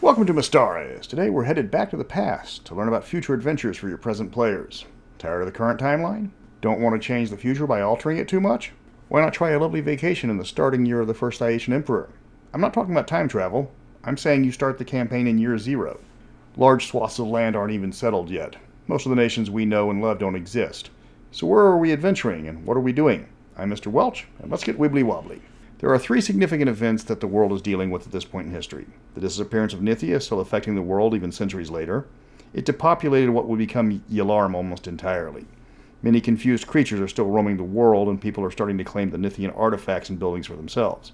Welcome to Mystara. Today we're headed back to the past to learn about future adventures for your present players. Tired of the current timeline? Don't want to change the future by altering it too much? Why not try a lovely vacation in the starting year of the first Thyatian Emperor? I'm not talking about time travel. I'm saying you start the campaign in year 0. Large swaths of land aren't even settled yet. Most of the nations we know and love don't exist. So where are we adventuring and what are we doing? I'm Mr. Welch, and let's get wibbly wobbly. There are 3 significant events that the world is dealing with at this point in history. The disappearance of Nithia, still affecting the world even centuries later. It depopulated what would become Ylarm almost entirely. Many confused creatures are still roaming the world, and people are starting to claim the Nithian artifacts and buildings for themselves.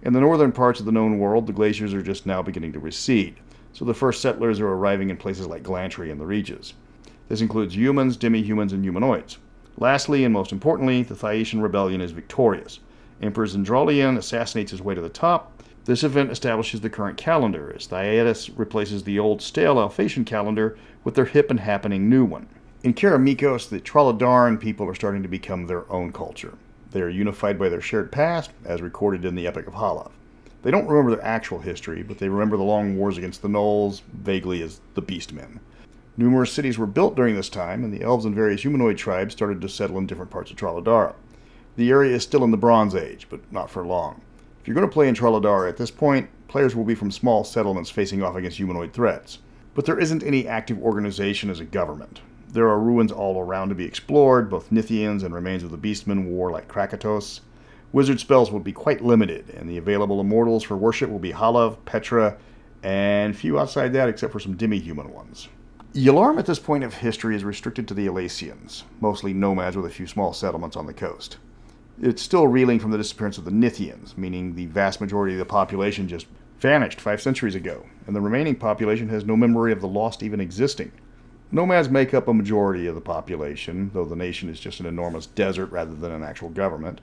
In the northern parts of the known world, the glaciers are just now beginning to recede, so the first settlers are arriving in places like Glantri and the Reaches. This includes humans, demi-humans, and humanoids. Lastly, and most importantly, the Thyatian rebellion is victorious. Emperor Zendralian assassinates his way to the top. This event establishes the current calendar, as Thyatian replaces the old stale Alphheim calendar with their hip and happening new one. In Karamikos, the Trollodaran people are starting to become their own culture. They are unified by their shared past, as recorded in the Epic of Halav. They don't remember their actual history, but they remember the long wars against the Gnolls, vaguely as the Beastmen. Numerous cities were built during this time, and the elves and various humanoid tribes started to settle in different parts of Trollodara. The area is still in the Bronze Age, but not for long. If you're going to play in Trollodara at this point, players will be from small settlements facing off against humanoid threats. But there isn't any active organization as a government. There are ruins all around to be explored, both Nithians and remains of the Beastmen war like Krakatos. Wizard spells will be quite limited, and the available immortals for worship will be Halav, Petra, and few outside that except for some demi-human ones. Ylarm at this point of history is restricted to the Elassians, mostly nomads with a few small settlements on the coast. It's still reeling from the disappearance of the Nithians, meaning the vast majority of the population just vanished 5 centuries ago, and the remaining population has no memory of the lost even existing. Nomads make up a majority of the population, though the nation is just an enormous desert rather than an actual government.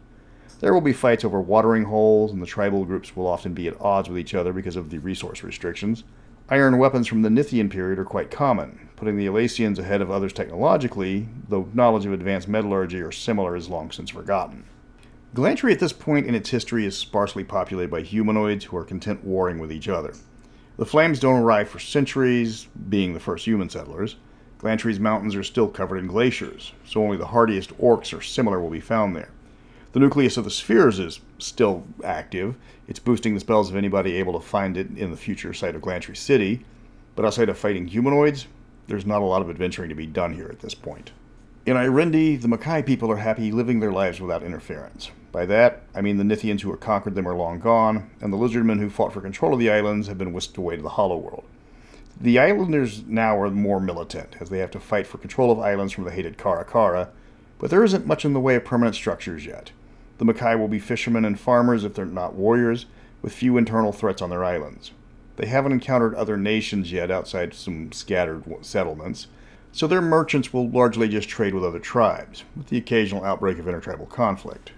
There will be fights over watering holes, and the tribal groups will often be at odds with each other because of the resource restrictions. Iron weapons from the Nithian period are quite common, putting the Elassians ahead of others technologically, though knowledge of advanced metallurgy or similar is long since forgotten. Glantri at this point in its history is sparsely populated by humanoids who are content warring with each other. The Flames don't arrive for centuries, being the first human settlers. Glantri's mountains are still covered in glaciers, so only the hardiest orcs or similar will be found there. The nucleus of the spheres is still active. It's boosting the spells of anybody able to find it in the future site of Glantri City, but outside of fighting humanoids, there's not a lot of adventuring to be done here at this point. In Irendi, the Makai people are happy living their lives without interference. By that, I mean the Nithians who conquered them are long gone, and the lizardmen who fought for control of the islands have been whisked away to the Hollow World. The islanders now are more militant, as they have to fight for control of islands from the hated Karakara, but there isn't much in the way of permanent structures yet. The Makai will be fishermen and farmers if they're not warriors, with few internal threats on their islands. They haven't encountered other nations yet outside some scattered settlements, so their merchants will largely just trade with other tribes, with the occasional outbreak of intertribal conflict.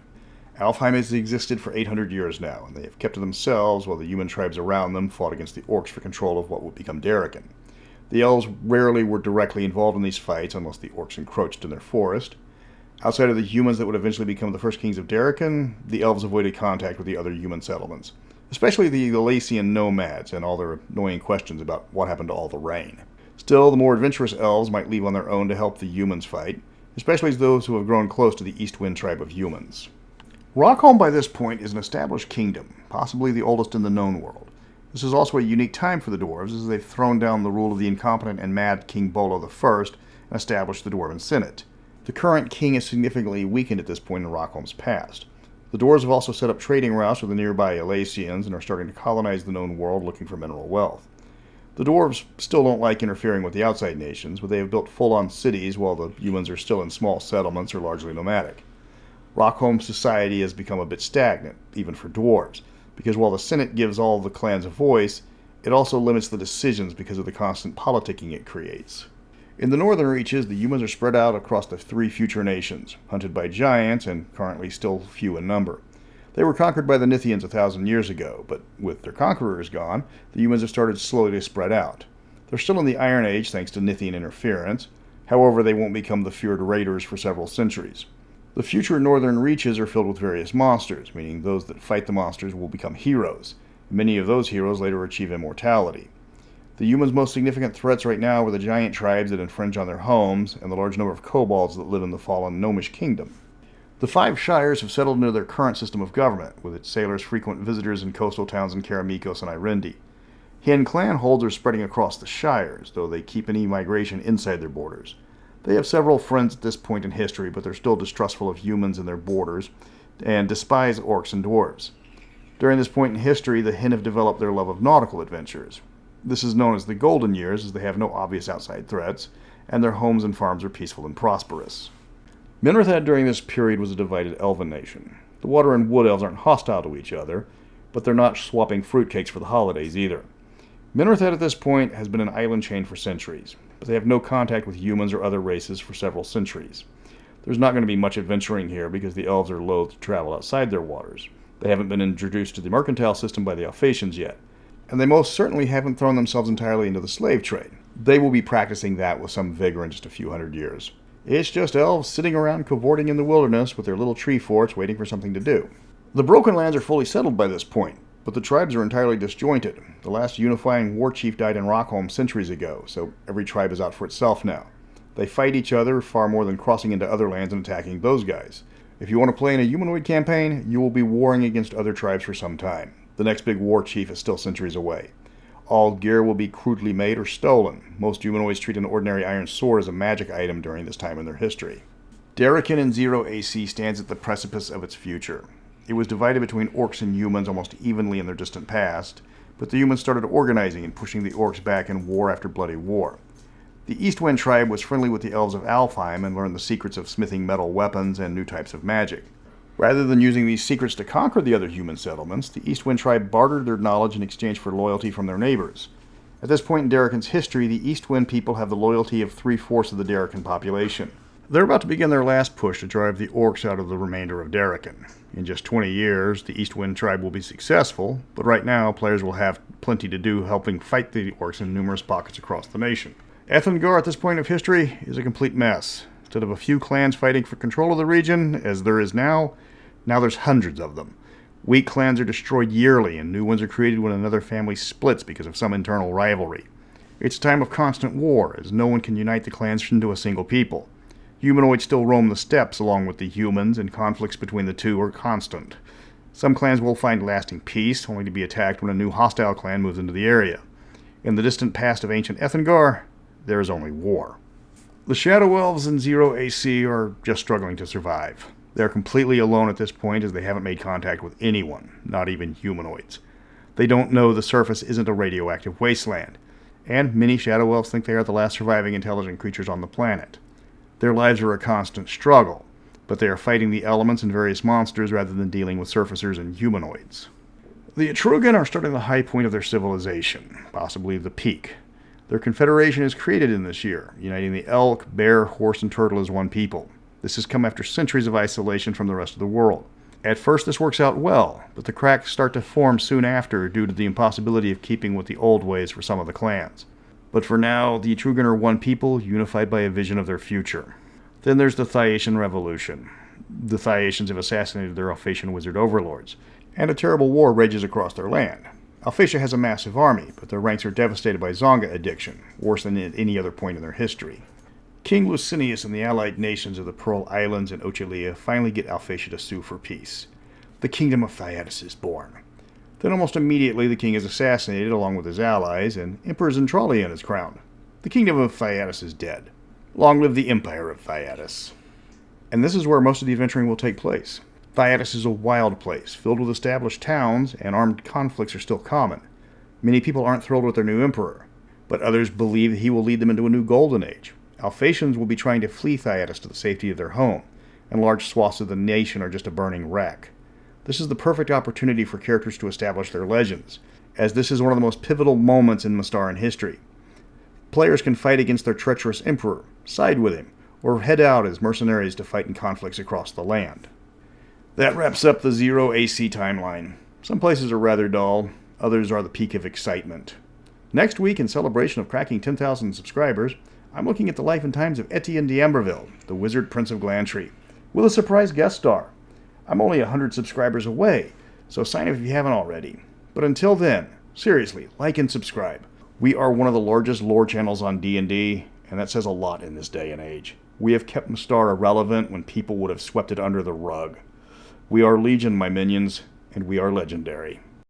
Alphheim has existed for 800 years now, and they have kept to themselves while the human tribes around them fought against the orcs for control of what would become Darokin. The elves rarely were directly involved in these fights unless the orcs encroached in their forest. Outside of the humans that would eventually become the first kings of Darokin, the elves avoided contact with the other human settlements, especially the Elassian nomads and all their annoying questions about what happened to all the rain. Still, the more adventurous elves might leave on their own to help the humans fight, especially as those who have grown close to the East Wind tribe of humans. Rockhome by this point is an established kingdom, possibly the oldest in the known world. This is also a unique time for the dwarves, as they've thrown down the rule of the incompetent and mad King Bolo I and established the Dwarven Senate. The current king is significantly weakened at this point in Rockhome's past. The dwarves have also set up trading routes with the nearby Elassians and are starting to colonize the known world looking for mineral wealth. The dwarves still don't like interfering with the outside nations, but they have built full-on cities while the humans are still in small settlements or largely nomadic. Rockhome society has become a bit stagnant, even for dwarves, because while the Senate gives all the clans a voice, it also limits the decisions because of the constant politicking it creates. In the northern reaches, the humans are spread out across the 3 future nations, hunted by giants and currently still few in number. They were conquered by the Nithians 1,000 years ago, but with their conquerors gone, the humans have started slowly to spread out. They're still in the Iron Age thanks to Nithian interference, however they won't become the feared raiders for several centuries. The future northern reaches are filled with various monsters, meaning those that fight the monsters will become heroes. Many of those heroes later achieve immortality. The humans' most significant threats right now were the giant tribes that infringe on their homes and the large number of kobolds that live in the fallen gnomish kingdom. The 5 shires have settled into their current system of government, with its sailors frequent visitors in coastal towns in Karamikos and Irendi. Hidden clan holds are spreading across the shires, though they keep any migration inside their borders. They have several friends at this point in history, but they're still distrustful of humans and their borders, and despise orcs and dwarves. During this point in history, the Hin have developed their love of nautical adventures. This is known as the Golden Years, as they have no obvious outside threats, and their homes and farms are peaceful and prosperous. Minrithad during this period was a divided elven nation. The water and wood elves aren't hostile to each other, but they're not swapping fruitcakes for the holidays either. Minrithad at this point has been an island chain for centuries, but they have no contact with humans or other races for several centuries. There's not going to be much adventuring here because the elves are loath to travel outside their waters. They haven't been introduced to the mercantile system by the Alphheimians yet, and they most certainly haven't thrown themselves entirely into the slave trade. They will be practicing that with some vigor in just a few hundred years. It's just elves sitting around cavorting in the wilderness with their little tree forts waiting for something to do. The Broken Lands are fully settled by this point, but the tribes are entirely disjointed. The last unifying war chief died in Rockhome centuries ago, so every tribe is out for itself now. They fight each other far more than crossing into other lands and attacking those guys. If you want to play in a humanoid campaign, you will be warring against other tribes for some time. The next big war chief is still centuries away. All gear will be crudely made or stolen. Most humanoids treat an ordinary iron sword as a magic item during this time in their history. Darokin in 0 AC stands at the precipice of its future. It was divided between orcs and humans almost evenly in their distant past, but the humans started organizing and pushing the orcs back in war after bloody war. The Eastwind tribe was friendly with the elves of Alphheim and learned the secrets of smithing metal weapons and new types of magic. Rather than using these secrets to conquer the other human settlements, the Eastwind tribe bartered their knowledge in exchange for loyalty from their neighbors. At this point in Darokin's history, the Eastwind people have the loyalty of 3/4 of the Darokin population. They're about to begin their last push to drive the orcs out of the remainder of Darokin. In just 20 years, the Eastwind tribe will be successful, but right now, players will have plenty to do helping fight the orcs in numerous pockets across the nation. Ethengar at this point of history is a complete mess. Instead of a few clans fighting for control of the region, as there is now there's hundreds of them. Weak clans are destroyed yearly, and new ones are created when another family splits because of some internal rivalry. It's a time of constant war, as no one can unite the clans into a single people. Humanoids still roam the steppes along with the humans, and conflicts between the two are constant. Some clans will find lasting peace, only to be attacked when a new hostile clan moves into the area. In the distant past of ancient Ethengar, there is only war. The Shadow Elves in 0 AC are just struggling to survive. They are completely alone at this point as they haven't made contact with anyone, not even humanoids. They don't know the surface isn't a radioactive wasteland, and many Shadow Elves think they are the last surviving intelligent creatures on the planet. Their lives are a constant struggle, but they are fighting the elements and various monsters rather than dealing with surfacers and humanoids. The Atrugan are starting the high point of their civilization, possibly the peak. Their confederation is created in this year, uniting the elk, bear, horse, and turtle as one people. This has come after centuries of isolation from the rest of the world. At first this works out well, but the cracks start to form soon after due to the impossibility of keeping with the old ways for some of the clans. But for now, the Atrugan are one people, unified by a vision of their future. Then there's the Thyatian revolution. The Thyasians have assassinated their Alphheimian wizard overlords, and a terrible war rages across their land. Alphheim has a massive army, but their ranks are devastated by Zonga addiction, worse than at any other point in their history. King Licinius and the allied nations of the Pearl Islands and Ochelia finally get Alphheim to sue for peace. The kingdom of Thyatian is born. Then almost immediately the king is assassinated along with his allies, and Emperor Zentralian is crowned. The kingdom of Thyatian is dead. Long live the Empire of Thyatian. And this is where most of the adventuring will take place. Thyatian is a wild place, filled with established towns, and armed conflicts are still common. Many people aren't thrilled with their new emperor, but others believe that he will lead them into a new golden age. Alphheimians will be trying to flee Thyatian to the safety of their home, and large swaths of the nation are just a burning wreck. This is the perfect opportunity for characters to establish their legends, as this is one of the most pivotal moments in Mystaran history. Players can fight against their treacherous emperor, side with him, or head out as mercenaries to fight in conflicts across the land. That wraps up the 0 AC timeline. Some places are rather dull, others are the peak of excitement. Next week, in celebration of cracking 10,000 subscribers, I'm looking at the life and times of Etienne d'Amberville, the Wizard Prince of Glantri, with a surprise guest star. I'm only 100 subscribers away, so sign up if you haven't already. But until then, seriously, like and subscribe. We are one of the largest lore channels on D&D, and that says a lot in this day and age. We have kept Mystara relevant when people would have swept it under the rug. We are Legion, my minions, and we are legendary.